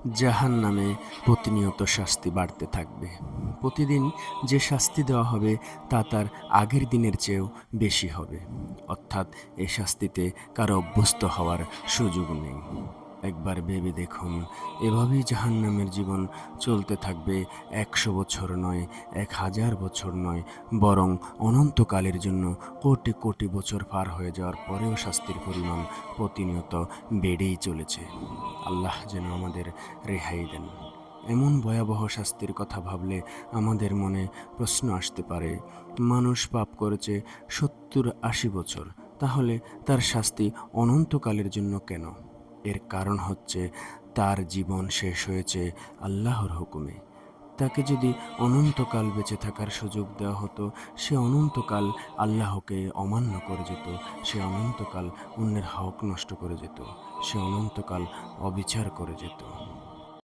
জাহান্নামে প্রতিনিয়ত শাস্তি বাড়তে থাকবে। প্রতিদিন যে শাস্তি দেওয়া হবে তা তার আগের দিনের চেয়েও বেশি হবে। অর্থাৎ এ শাস্তিতে কারো অভ্যস্ত হওয়ার সুযোগ নেই। একবার ভেবে দেখুন, এভাবেই জাহান্নামের জীবন চলতে থাকবে ১০০ বছর নয়, ১০০০ বছর নয়, বরং অনন্তকালের জন্য কোটি কোটি বছর পার হয়ে যাওয়ার পরেও শাস্তির পরিমাণ প্রতিনিয়ত বেড়েই চলেছে। আল্লাহ যেন আমাদের রেহাই দেন। এমন ভয়াবহ শাস্তির কথা ভাবলে আমাদের মনে প্রশ্ন আসতে পারে, মানুষ পাপ করেছে ৭০-৮০ বছর, তাহলে তার শাস্তি অনন্তকালের জন্য কেন? এর কারণ হচ্ছে তার জীবন শেষ হয়েছে আল্লাহর হুকুমে। তাকে যদি অনন্তকাল বেঁচে থাকার সুযোগ দেওয়া হতো, সে অনন্তকাল আল্লাহকে অমান্য করে যেত, সে অনন্তকাল অন্যের হক নষ্ট করে যেত, সে অনন্তকাল অবিচার করে যেত।